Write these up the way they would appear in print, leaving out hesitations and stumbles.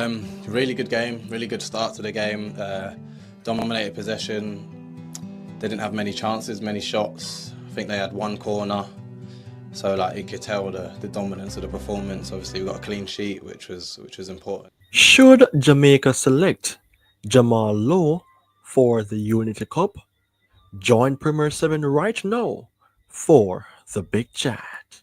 Really good game, really good start to the game. Dominated possession. They didn't have many chances, many shots. I think they had one corner. So you could tell the dominance of the performance. Obviously we got a clean sheet, which was important. Should Jamaica select Jamal Lowe for the Unity Cup? Join Premier 7 right now for the big chat.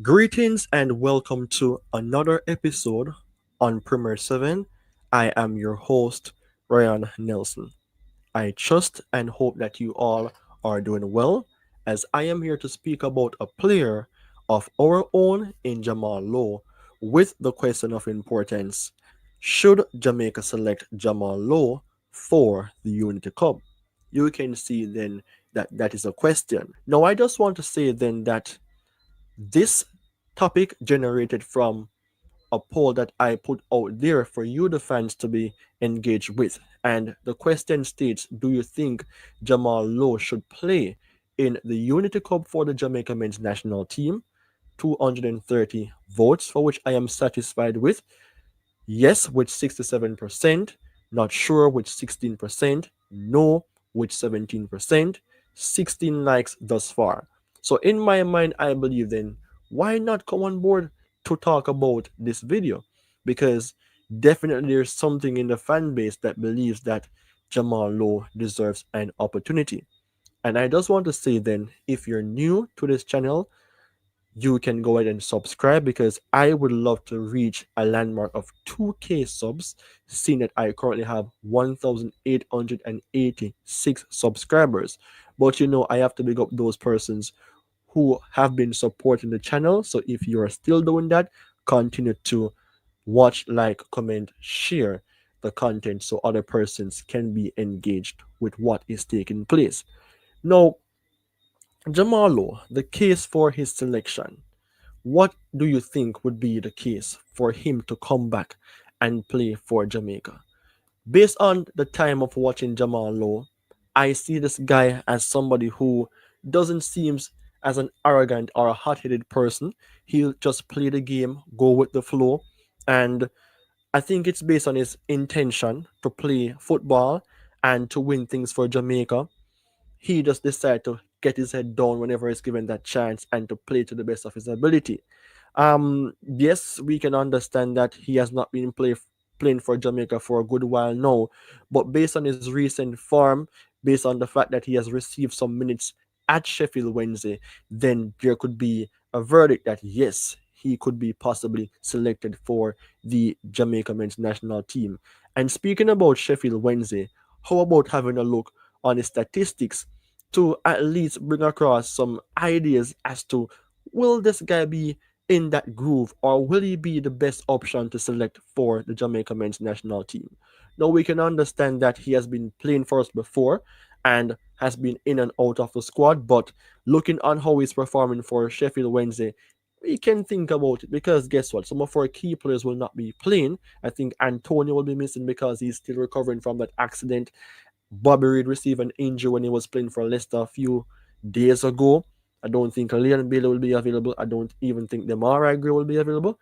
Greetings and welcome to another episode on Premier 7. I am your host, Ryan Nelson. I trust and hope that you all are doing well, as I am here to speak about a player of our own in Jamal Lowe with the question of importance: should Jamaica select Jamal Lowe for the Unity Cup? You can see then that that is a question. Now, I just want to say then that this topic generated from a poll that I put out there for you, the fans, to be engaged with. And the question states: do you think Jamal Lowe should play in the Unity Cup for the Jamaica men's national team? 230 votes, for which I am satisfied with. Yes, with 67%, not sure with 16%, no with 17%, 16 likes thus far. So in my mind, I believe then, why not come on board to talk about this video? Because definitely there's something in the fan base that believes that Jamal Lowe deserves an opportunity. And I just want to say then, if you're new to this channel, you can go ahead and subscribe, because I would love to reach a landmark of 2K subs, seeing that I currently have 1,886 subscribers. But I have to big up those persons who have been supporting the channel. So if you are still doing that, continue to watch, like, comment, share the content so other persons can be engaged with what is taking place. Now, Jamal Lowe, the case for his selection. What do you think would be the case for him to come back and play for Jamaica? Based on the time of watching Jamal Lowe, I see this guy as somebody who doesn't seem as an arrogant or a hot-headed person. He'll just play the game, go with the flow, and I think it's based on his intention to play football and to win things for Jamaica. He just decided to get his head down whenever he's given that chance and to play to the best of his ability. Yes, we can understand that he has not been playing for Jamaica for a good while now, but based on his recent form, based on the fact that he has received some minutes at Sheffield Wednesday, then there could be a verdict that yes, he could be possibly selected for the Jamaica men's national team. And speaking about Sheffield Wednesday, how about having a look on the statistics to at least bring across some ideas as to, will this guy be in that groove, or will he be the best option to select for the Jamaica men's national team? Now, we can understand that he has been playing for us before and has been in and out of the squad, but looking on how he's performing for Sheffield Wednesday, we can think about it, because guess what? Some of our key players will not be playing. I think Antonio will be missing because he's still recovering from that accident. Bobby Reid received an injury when he was playing for Leicester a few days ago. I don't think Leon Bailey will be available. I don't even think Demar Gray will be available.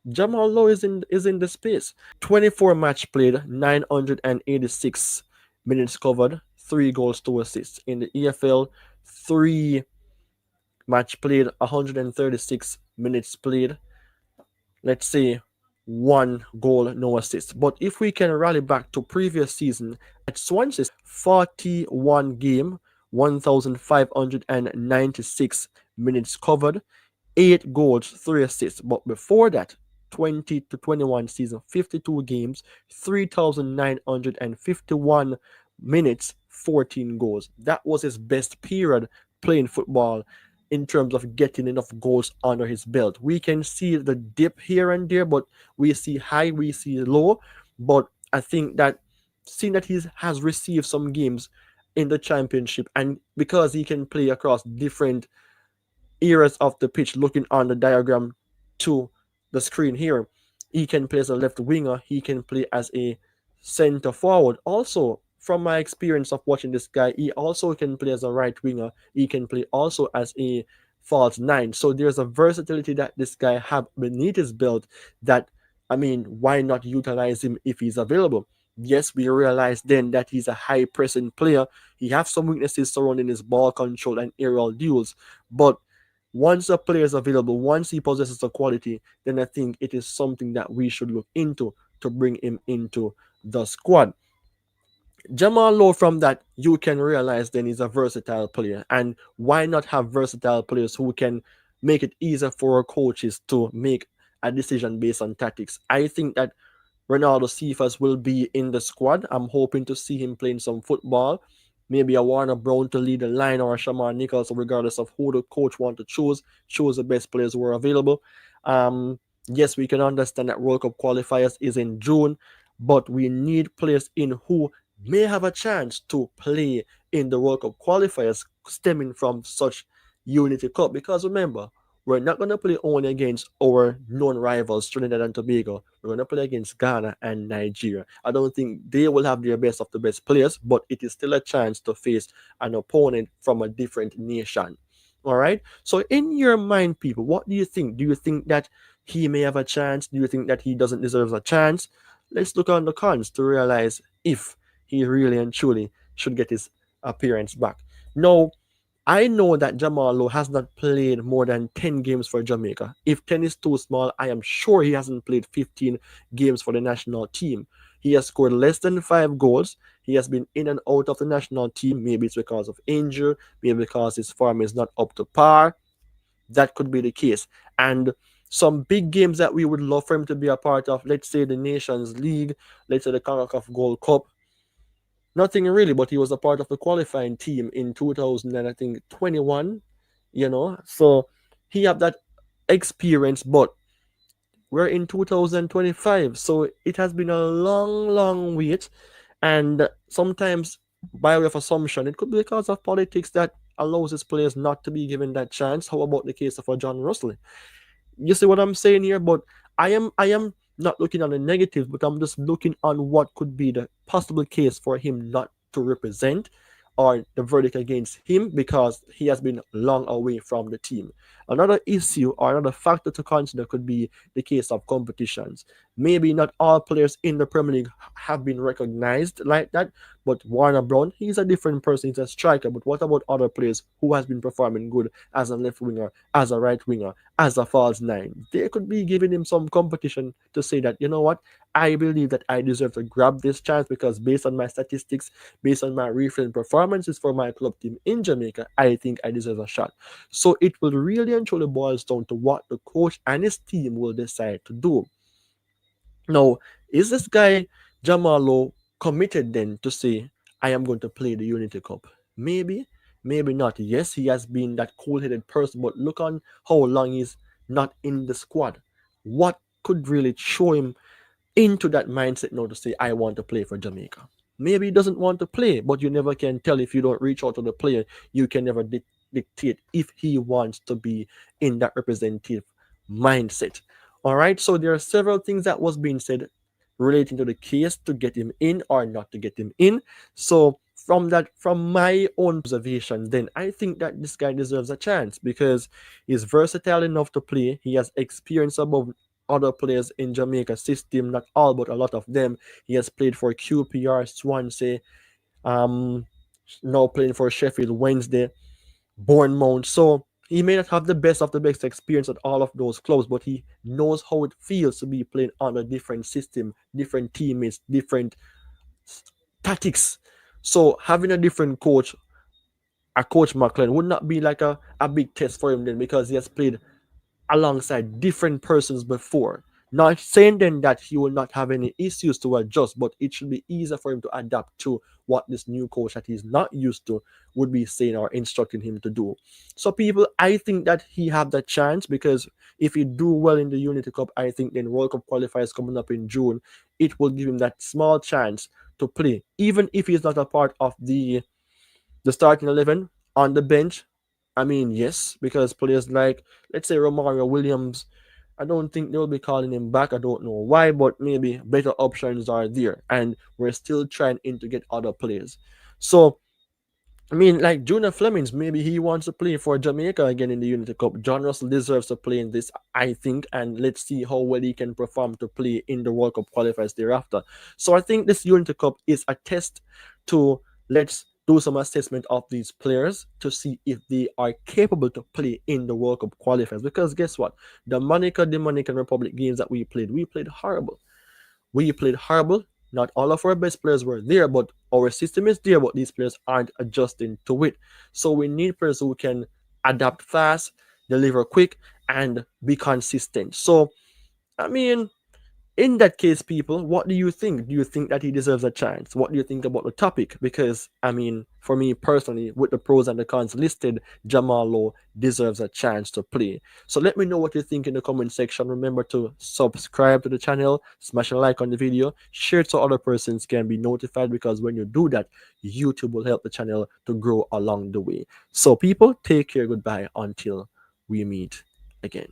Jamal Lowe is in the space. 24 match played, 986 minutes covered, 3 goals, 2 assists. In the EFL, 3 match played, 136 minutes played. Let's say 1 goal, no assist. But if we can rally back to previous season at Swansea, 41 game, 1,596 minutes covered, 8 goals, 3 assists. But before that, 20 to 21 season, 52 games, 3,951 minutes, 14 goals. That was his best period playing football in terms of getting enough goals under his belt. We can see the dip here and there, but we see high, we see low. But I think that seeing that he has received some games in the championship, and because he can play across different areas of the pitch, looking on the diagram to the screen here, he can play as a left winger, he can play as a center forward. Also, from my experience of watching this guy, he also can play as a right winger. He can play also as a false nine. So there's a versatility that this guy have beneath his belt that, I mean, why not utilize him if he's available? Yes, we realize then that he's a high pressing player. He has some weaknesses surrounding his ball control and aerial duels, but once a player is available, once he possesses the quality, then I think it is something that we should look into to bring him into the squad. Jamal Lowe, from that, you can realize then he's a versatile player. And why not have versatile players who can make it easier for our coaches to make a decision based on tactics? I think that Ronaldo Cephas will be in the squad. I'm hoping to see him playing some football. Maybe a Warner Brown to lead the line or a Shamar Nichols, regardless of who the coach want to choose the best players who are available. Yes, we can understand that World Cup qualifiers is in June, but we need players in who may have a chance to play in the World Cup qualifiers stemming from such Unity Cup. Because remember, we're not going to play only against our known rivals, Trinidad and Tobago. We're going to play against Ghana and Nigeria. I don't think they will have their best of the best players, but it is still a chance to face an opponent from a different nation. All right. So, in your mind, people, what do you think? Do you think that he may have a chance? Do you think that he doesn't deserve a chance? Let's look on the cons to realize if he really and truly should get his appearance back. Now, I know that Jamal Lowe has not played more than 10 games for Jamaica. If 10 is too small, I am sure he hasn't played 15 games for the national team. He has scored less than 5 goals. He has been in and out of the national team. Maybe it's because of injury, maybe because his form is not up to par. That could be the case. And some big games that we would love for him to be a part of, let's say the Nations League, let's say the CONCACAF Gold Cup, nothing really, but he was a part of the qualifying team in 2000 and I think 21, so he had that experience, but we're in 2025, so it has been a long wait. And sometimes, by way of assumption, it could be because of politics that allows his players not to be given that chance. How about the case of a John Russell? You see what I'm saying here? But I am not looking on the negative, but I'm just looking on what could be the possible case for him not to represent, or the verdict against him because he has been long away from the team. Another issue or another factor to consider could be the case of competitions. Maybe not all players in the Premier League have been recognized like that, but Warner Brown, he's a different person, he's a striker. But what about other players who has been performing good as a left winger, as a right winger, as a false nine? They could be giving him some competition to say that, you know what, I believe that I deserve to grab this chance because based on my statistics, based on my recent performances for my club team in Jamaica, I think I deserve a shot. So it will really and truly boils down to what the coach and his team will decide to do. Now, is this guy Jamal Lowe committed then to say, I am going to play the Unity Cup? Maybe, maybe not. Yes, he has been that cool-headed person, but look on how long he's not in the squad. What could really show him into that mindset now to say, I want to play for Jamaica? Maybe he doesn't want to play, but you never can tell if you don't reach out to the player. You can never dictate if he wants to be in that representative mindset. All right, so there are several things that was being said relating to the case to get him in or not to get him in. So from my own observation, then I think that this guy deserves a chance because he's versatile enough to play. He has experience above other players in Jamaica system, not all, but a lot of them. He has played for QPR, Swansea, um, now playing for Sheffield Wednesday, Bournemouth. So he may not have the best of the best experience at all of those clubs, but he knows how it feels to be playing on a different system, different teammates, different tactics. So having a different coach, a coach McLean, would not be like a big test for him then because he has played alongside different persons before. Not saying then that he will not have any issues to adjust, but it should be easier for him to adapt to what this new coach that he's not used to would be saying or instructing him to do. So people, I think that he have that chance because if he do well in the Unity Cup, I think then World Cup qualifiers coming up in June, it will give him that small chance to play, even if he's not a part of the starting 11 on the bench. I mean, yes, because players like, let's say, Romario Williams, I don't think they'll be calling him back. I don't know why, but maybe better options are there, and we're still trying to get other players. So I mean, like Junior Flemings, maybe he wants to play for Jamaica again in the Unity Cup. John Russell deserves to play in this, I think, and let's see how well he can perform to play in the World Cup qualifiers thereafter. So I think this Unity Cup is a test to let's do some assessment of these players to see if they are capable to play in the World Cup qualifiers. Because guess what? The Monica Dominican Republic games that we played horrible. We played horrible. Not all of our best players were there, but our system is there, but these players aren't adjusting to it. So we need players who can adapt fast, deliver quick, and be consistent. So, I mean, in that case, people, what do you think? Do you think that he deserves a chance? What do you think about the topic? Because, I mean, for me personally, with the pros and the cons listed, Jamal Lowe deserves a chance to play. So let me know what you think in the comment section. Remember to subscribe to the channel, smash a like on the video, share it so other persons can be notified, because when you do that, YouTube will help the channel to grow along the way. So people, take care, goodbye, until we meet again.